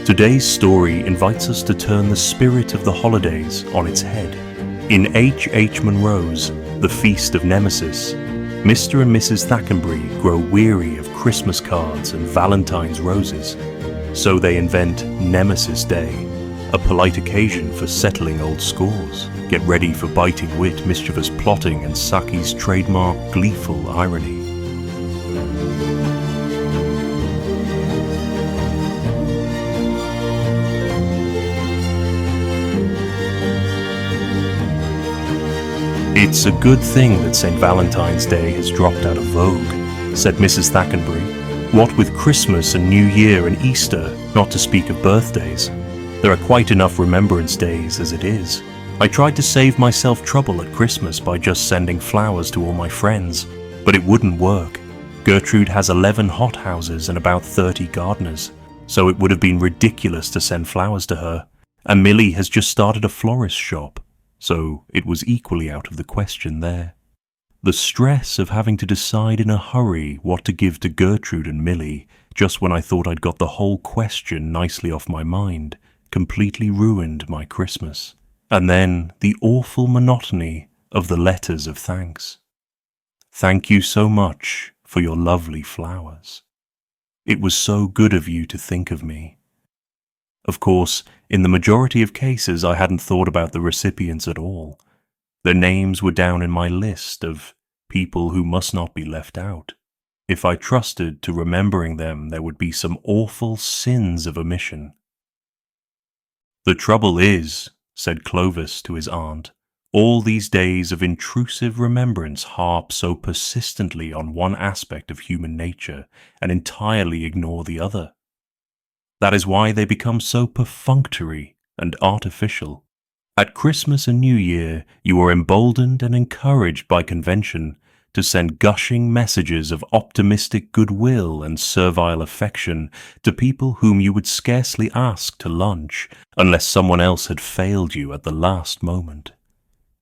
Today's story invites us to turn the spirit of the holidays on its head. In H. Munro's The Feast of Nemesis, Mr. and Mrs. Thackenbury grow weary of Christmas cards and Valentine's roses, so they invent Nemesis Day, a polite occasion for settling old scores. Get ready for biting wit, mischievous plotting, and Saki's trademark gleeful irony. "It's a good thing that St. Valentine's Day has dropped out of vogue," said Mrs. Thackenbury. "What with Christmas and New Year and Easter, not to speak of birthdays, there are quite enough remembrance days as it is. I tried to save myself trouble at Christmas by just sending flowers to all my friends, but it wouldn't work. Gertrude has 11 hothouses and about 30 gardeners, so it would have been ridiculous to send flowers to her, and Millie has just started a florist shop. So it was equally out of the question there. The stress of having to decide in a hurry what to give to Gertrude and Millie, just when I thought I'd got the whole question nicely off my mind, completely ruined my Christmas. And then the awful monotony of the letters of thanks. Thank you so much for your lovely flowers. It was so good of you to think of me. Of course, in the majority of cases I hadn't thought about the recipients at all. Their names were down in my list of people who must not be left out. If I trusted to remembering them, there would be some awful sins of omission. The trouble is, said Clovis to his aunt, all these days of intrusive remembrance harp so persistently on one aspect of human nature and entirely ignore the other. That is why they become so perfunctory and artificial. At Christmas and New Year, you are emboldened and encouraged by convention to send gushing messages of optimistic goodwill and servile affection to people whom you would scarcely ask to lunch unless someone else had failed you at the last moment.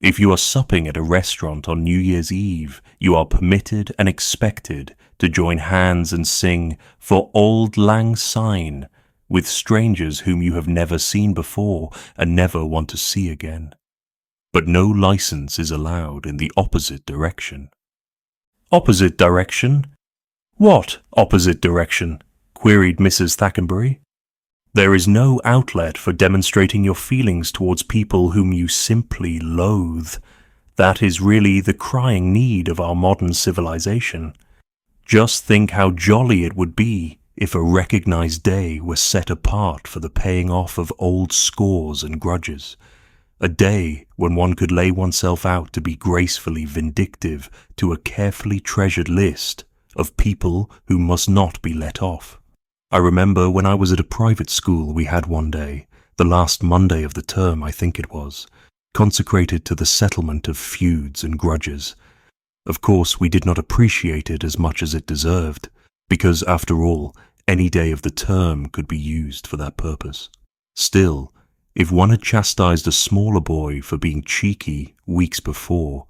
If you are supping at a restaurant on New Year's Eve, you are permitted and expected to join hands and sing "For Auld Lang Syne" with strangers whom you have never seen before and never want to see again. But no license is allowed in the opposite direction. Opposite direction? What opposite direction? Queried Mrs. Thackenbury. There is no outlet for demonstrating your feelings towards people whom you simply loathe. That is really the crying need of our modern civilization. Just think how jolly it would be if a recognized day were set apart for the paying off of old scores and grudges, a day when one could lay oneself out to be gracefully vindictive to a carefully treasured list of people who must not be let off. I remember when I was at a private school we had one day, the last Monday of the term I think it was, consecrated to the settlement of feuds and grudges. Of course we did not appreciate it as much as it deserved, because after all, any day of the term could be used for that purpose. Still, if one had chastised a smaller boy for being cheeky weeks before,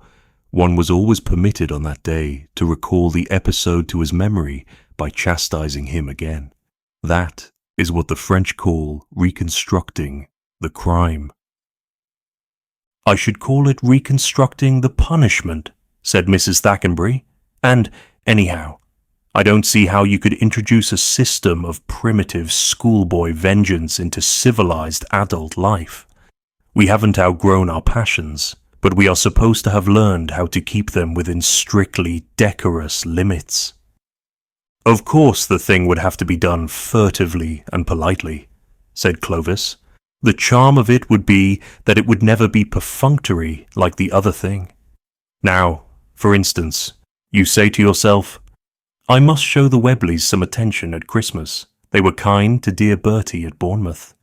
one was always permitted on that day to recall the episode to his memory by chastising him again. That is what the French call reconstructing the crime. I should call it reconstructing the punishment, said Mrs. Thackenbury, and anyhow, I don't see how you could introduce a system of primitive schoolboy vengeance into civilized adult life. We haven't outgrown our passions, but we are supposed to have learned how to keep them within strictly decorous limits. Of course the thing would have to be done furtively and politely, said Clovis. The charm of it would be that it would never be perfunctory like the other thing. Now, for instance, you say to yourself, I must show the Webleys some attention at Christmas. They were kind to dear Bertie at Bournemouth.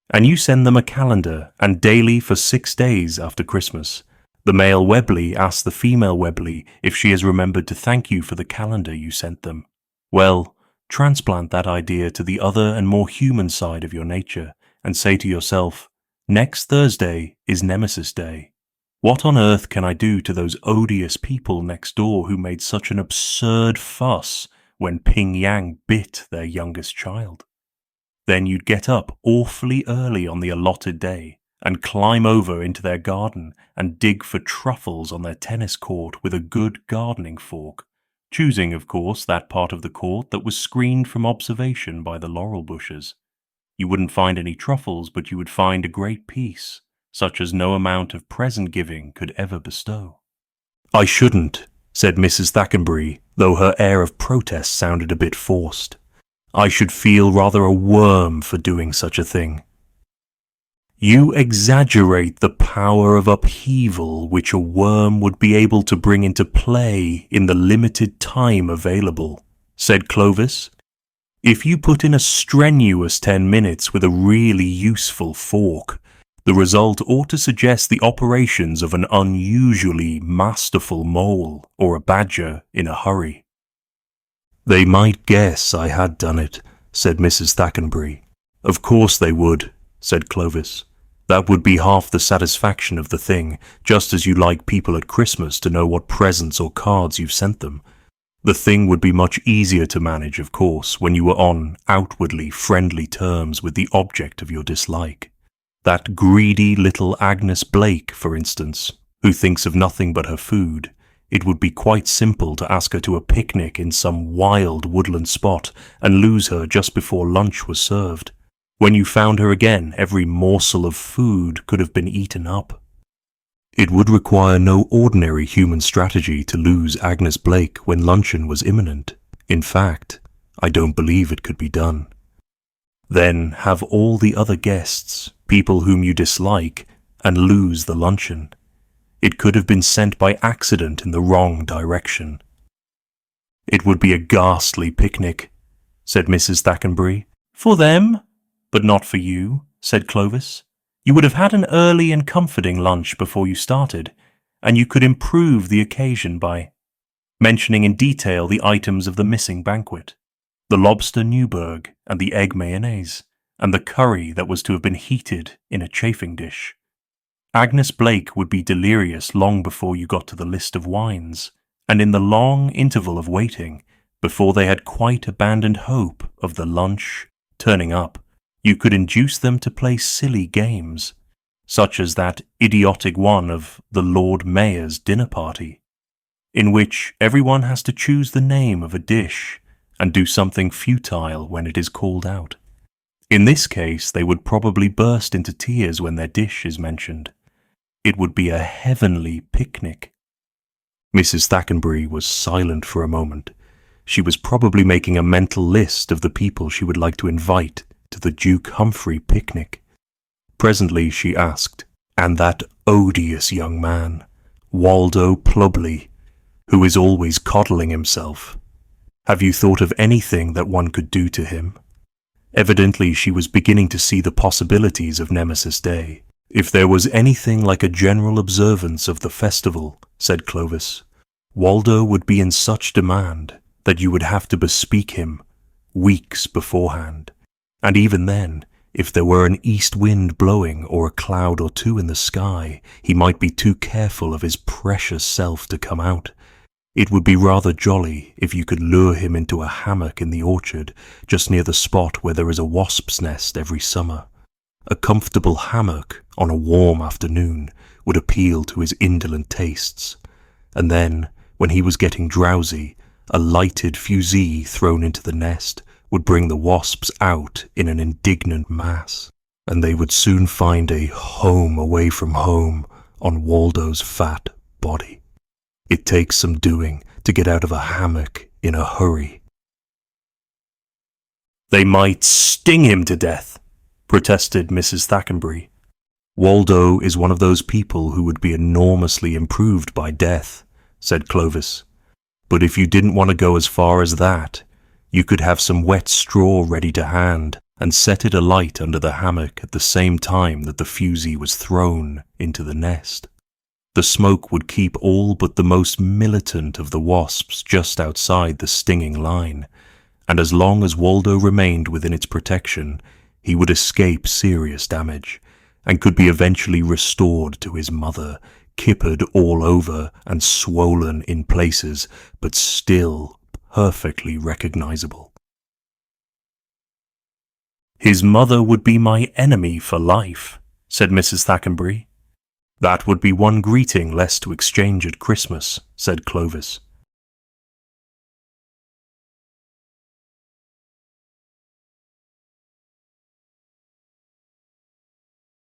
And you send them a calendar, and daily for 6 days after Christmas, the male Webley asks the female Webley if she has remembered to thank you for the calendar you sent them. Well, transplant that idea to the other and more human side of your nature and say to yourself, next Thursday is Nemesis Day. What on earth can I do to those odious people next door who made such an absurd fuss when Ping Yang bit their youngest child? Then you'd get up awfully early on the allotted day and climb over into their garden and dig for truffles on their tennis court with a good gardening fork, choosing, of course, that part of the court that was screened from observation by the laurel bushes. You wouldn't find any truffles, but you would find a great peace, such as no amount of present-giving could ever bestow. I shouldn't, said Mrs. Thackenbury, though her air of protest sounded a bit forced. I should feel rather a worm for doing such a thing. You exaggerate the power of upheaval which a worm would be able to bring into play in the limited time available, said Clovis. If you put in a strenuous 10 minutes with a really useful fork, the result ought to suggest the operations of an unusually masterful mole or a badger in a hurry. They might guess I had done it, said Mrs. Thackenbury. Of course they would, said Clovis. That would be half the satisfaction of the thing, just as you like people at Christmas to know what presents or cards you've sent them. The thing would be much easier to manage, of course, when you were on outwardly friendly terms with the object of your dislike. That greedy little Agnes Blake, for instance, who thinks of nothing but her food, it would be quite simple to ask her to a picnic in some wild woodland spot and lose her just before lunch was served. When you found her again, every morsel of food could have been eaten up. It would require no ordinary human strategy to lose Agnes Blake when luncheon was imminent. In fact, I don't believe it could be done. Then have all the other guests, people whom you dislike, and lose the luncheon. It could have been sent by accident in the wrong direction. It would be a ghastly picnic, said Mrs. Thackenbury. For them, but not for you, said Clovis. You would have had an early and comforting lunch before you started, and you could improve the occasion by mentioning in detail the items of the missing banquet, the lobster Newburg and the egg mayonnaise, and the curry that was to have been heated in a chafing dish. Agnes Blake would be delirious long before you got to the list of wines, and in the long interval of waiting, before they had quite abandoned hope of the lunch turning up, you could induce them to play silly games, such as that idiotic one of the Lord Mayor's dinner party, in which everyone has to choose the name of a dish and do something futile when it is called out. In this case, they would probably burst into tears when their dish is mentioned. It would be a heavenly picnic. Mrs. Thackenbury was silent for a moment. She was probably making a mental list of the people she would like to invite to the Duke Humphrey picnic. Presently she asked, and that odious young man, Waldo Plubley, who is always coddling himself, have you thought of anything that one could do to him? Evidently she was beginning to see the possibilities of Nemesis Day. If there was anything like a general observance of the festival, said Clovis, Waldo would be in such demand that you would have to bespeak him weeks beforehand. And even then, if there were an east wind blowing or a cloud or two in the sky, he might be too careful of his precious self to come out. It would be rather jolly if you could lure him into a hammock in the orchard, just near the spot where there is a wasp's nest every summer. A comfortable hammock on a warm afternoon would appeal to his indolent tastes. And then, when he was getting drowsy, a lighted fusee thrown into the nest would bring the wasps out in an indignant mass, and they would soon find a home away from home on Waldo's fat body. It takes some doing to get out of a hammock in a hurry. They might sting him to death, protested Mrs. Thackenbury. Waldo is one of those people who would be enormously improved by death, said Clovis. But if you didn't want to go as far as that, you could have some wet straw ready to hand and set it alight under the hammock at the same time that the fusee was thrown into the nest. The smoke would keep all but the most militant of the wasps just outside the stinging line, and as long as Waldo remained within its protection, he would escape serious damage, and could be eventually restored to his mother, kippered all over and swollen in places, but still perfectly recognizable. "His mother would be my enemy for life," said Mrs. Thackenbury. "That would be one greeting less to exchange at Christmas," said Clovis.